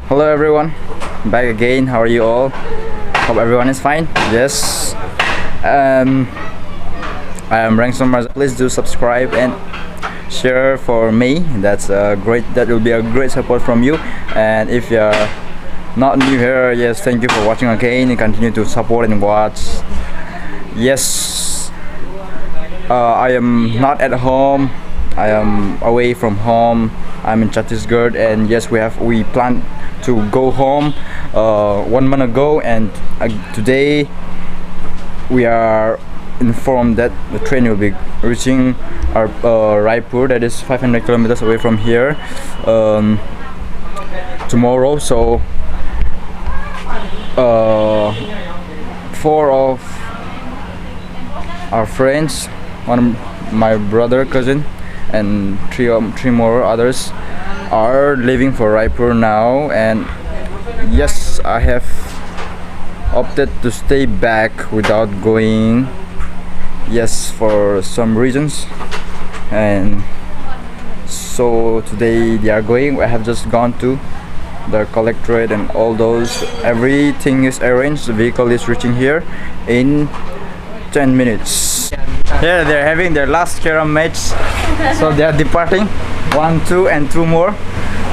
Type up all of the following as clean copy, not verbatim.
Hello everyone, back again. How are you all? Hope everyone is fine. Yes. I am Ransom. Please do subscribe and share for me. That's a great. That will be a great support from you. And if you're not new here, yes, thank you for watching again. And continue to support and watch. Yes. I am not at home. I am away from home. I'm in Chhattisgarh, and yes, we plan to go home 1 month ago, and today we are informed that the train will be reaching our Raipur, that is 500 kilometers away from here, tomorrow. So four of our friends, my brother, cousin, and three more others are leaving for Raipur now. And yes, I have opted to stay back without going, yes, for some reasons. And so today they are going. I have just gone to the collectorate and all those, everything is arranged. The vehicle is reaching here in 10 minutes. Here they're having their last carom match, so they are departing. 1, 2 and 2 more.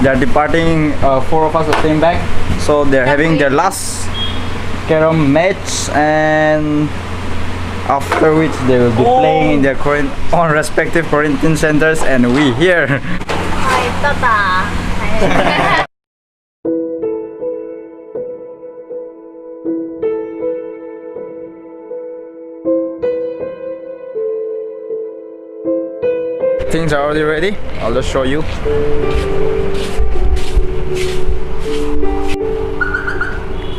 They are departing. 4 of us are staying back, so they're having their last carom match, and after which they will be playing in their own respective quarantine centers, and we here. Things are already ready. I'll just show you.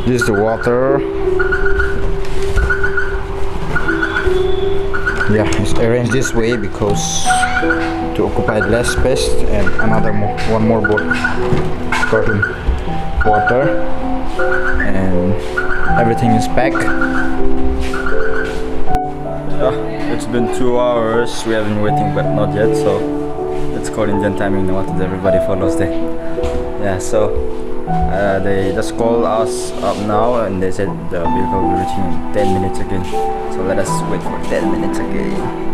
This is the water. Yeah, it's arranged this way because to occupy less space, and one more boat carrying water, and everything is packed. It's been 2 hours. We have been waiting, but not yet. So it's called Indian timing. What everybody follows there. Yeah. So they just called us up now, and they said the vehicle will be reaching in 10 minutes again. So let us wait for 10 minutes again.